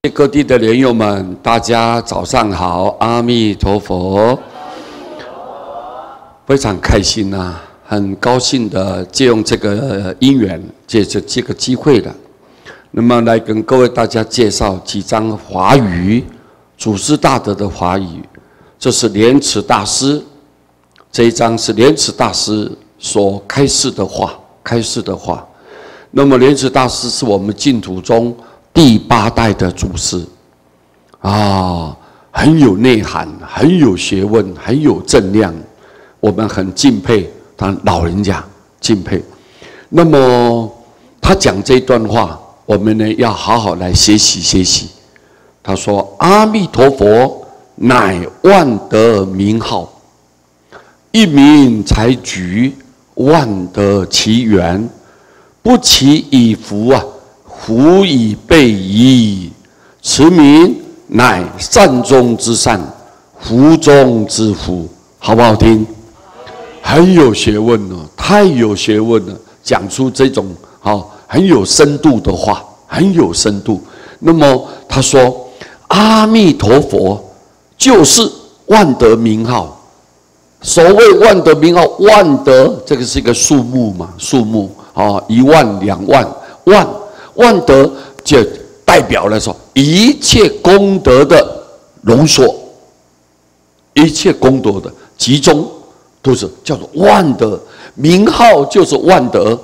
各地的莲友们，大家早上好，阿弥陀佛！非常开心啊，很高兴的借用这个因缘，借着这个机会的，那么来跟各位大家介绍几张华语，祖师大德的华语。这是莲池大师，这一张是莲池大师所开示的话，那么莲池大师是我们净土中第8代的祖师啊，很有内涵，很有学问，很有正量，我们很敬佩他老人家，敬佩。那么他讲这段话，我们呢要好好来学习。他说：“阿弥陀佛，乃万德名号，一名才具，万德其源，不期以福啊。”福以备矣，此名乃善中之善，福中之福，好不好听？很有学问了，太有学问了，讲出这种很有深度的话，很有深度。那么他说，阿弥陀佛就是万德名号。所谓万德名号，万德这个是一个数目嘛，数目1万、2万。万德就代表了说一切功德的浓缩，一切功德的集中，都是叫做万德。名号就是万德，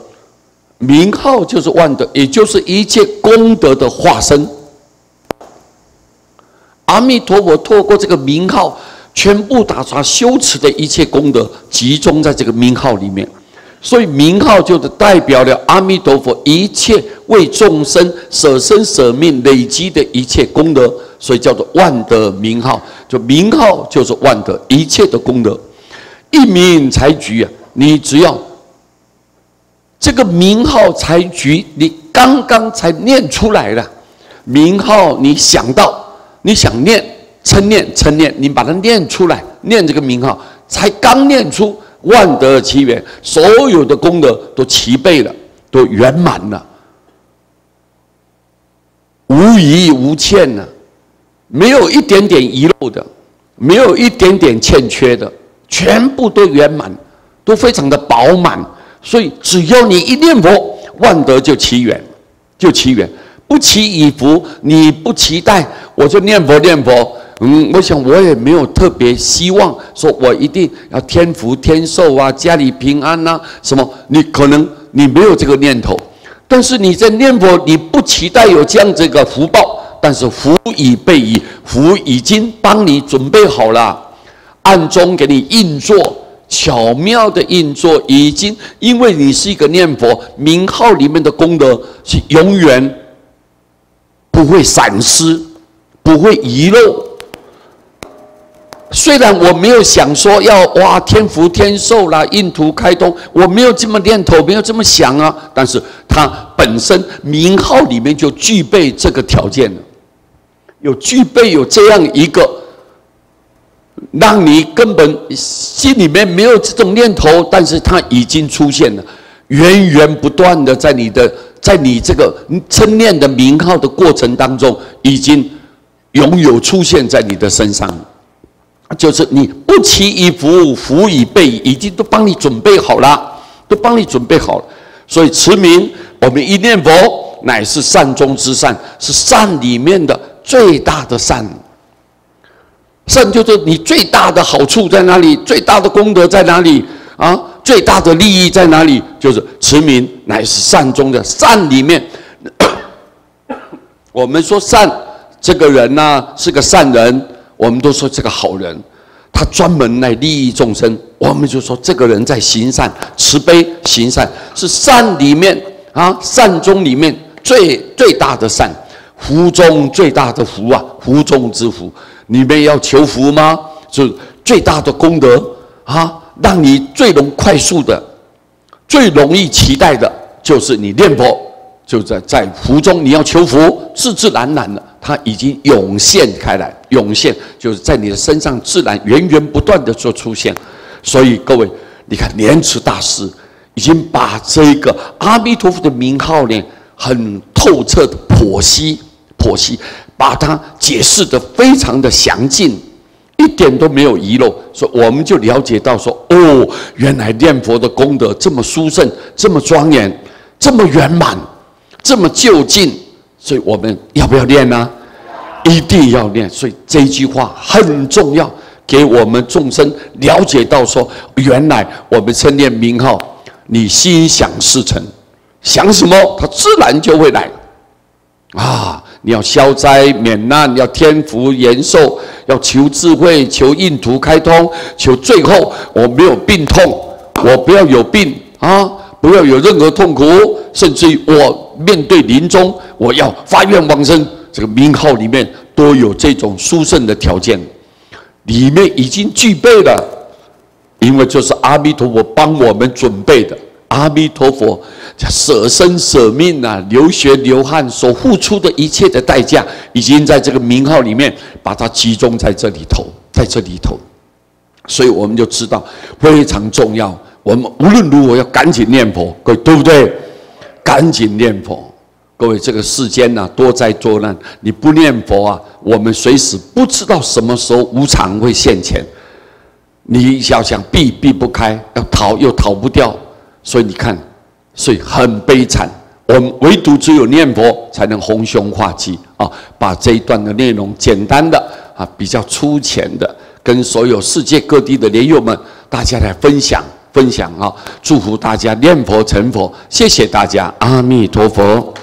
名号就是万德，也就是一切功德的化身。阿弥陀佛透过这个名号，全部把他修持的一切功德集中在这个名号里面。所以名号就是代表了阿弥陀佛一切为众生舍身舍命累积的一切功德，所以叫做万德名号。就名号就是万德，一切的功德。一名才具啊，你只要这个名号才具，你刚刚才念出来了，名号你想到，你想念，称念，你把它念出来，念这个名号，才刚念出。万德其源，所有的功德都齐备了，都圆满了，无遗无欠了，没有一点点遗漏的，没有一点点欠缺的，全部都圆满，都非常的饱满。所以只要你一念佛，万德就齐圆，就齐圆。不期以福，你不期待，我就念佛。我想我也没有特别希望说我一定要天福天寿啊，家里平安啊，什么？你可能你没有这个念头，但是你在念佛，你不期待有这样子一个福报，但是福已备矣，福已经帮你准备好了，暗中给你运作，巧妙的运作，已经因为你是一个念佛名号里面的功德是永远不会闪失，不会遗漏。虽然我没有想说要天福天寿啦，印途开通，我没有这么念头，没有这么想啊。但是它本身名号里面就具备这个条件了，具备有这样一个，让你根本心里面没有这种念头，但是它已经出现了，源源不断的在你这个称念的名号的过程当中，已经拥有出现在你的身上。就是你不期以福，福已备，已经都帮你准备好了，所以持名，我们一念佛，乃是善中之善，是善里面的最大的善。善就是你最大的好处在哪里？最大的功德在哪里？最大的利益在哪里？就是持名，乃是善中的善里面。我们说善，这个人是个善人。我们都说这个好人，他专门来利益众生，我们就说这个人在行善，慈悲行善，是善里面善中里面最大的善，福中最大的福啊，福中之福。你们要求福吗？就是最大的功德让你最快速的、最容易期待的，就是你念佛，就在福中，你要求福，自然的。它已经涌现开来，涌现就是在你的身上自然源源不断的做出现。所以各位，你看莲池大师已经把这个阿弥陀佛的名号呢，很透彻的剖析，把它解释得非常的详尽，一点都没有遗漏，所以我们就了解到说，哦，原来念佛的功德这么殊胜，这么庄严，这么圆满，这么就近，所以我们要不要念呢？一定要念。所以这一句话很重要，给我们众生了解到说，原来我们称念名号，你心想事成，想什么，它自然就会来。啊！你要消灾免难，要添福延寿，要求智慧，求印途开通，求最后我没有病痛，我不要有病啊，不要有任何痛苦，甚至于我面对临终，我要发愿往生。这个名号里面都有这种殊胜的条件，里面已经具备了，因为就是阿弥陀佛帮我们准备的。阿弥陀佛舍身舍命啊，流血流汗所付出的一切的代价，已经在这个名号里面把它集中在这里头，在这里头，所以我们就知道非常重要。我们无论如何要赶紧念佛，各位对不对？赶紧念佛，各位这个世间呐，多灾多难，你不念佛啊，我们随时不知道什么时候无常会现前，你要想避避不开，要逃又逃不掉。所以你看，所以很悲惨。我们唯独只有念佛，才能弘凶化吉啊！把这一段的内容简单的啊，比较粗浅的，跟所有世界各地的莲友们，大家来分享啊！祝福大家念佛成佛，谢谢大家，阿弥陀佛。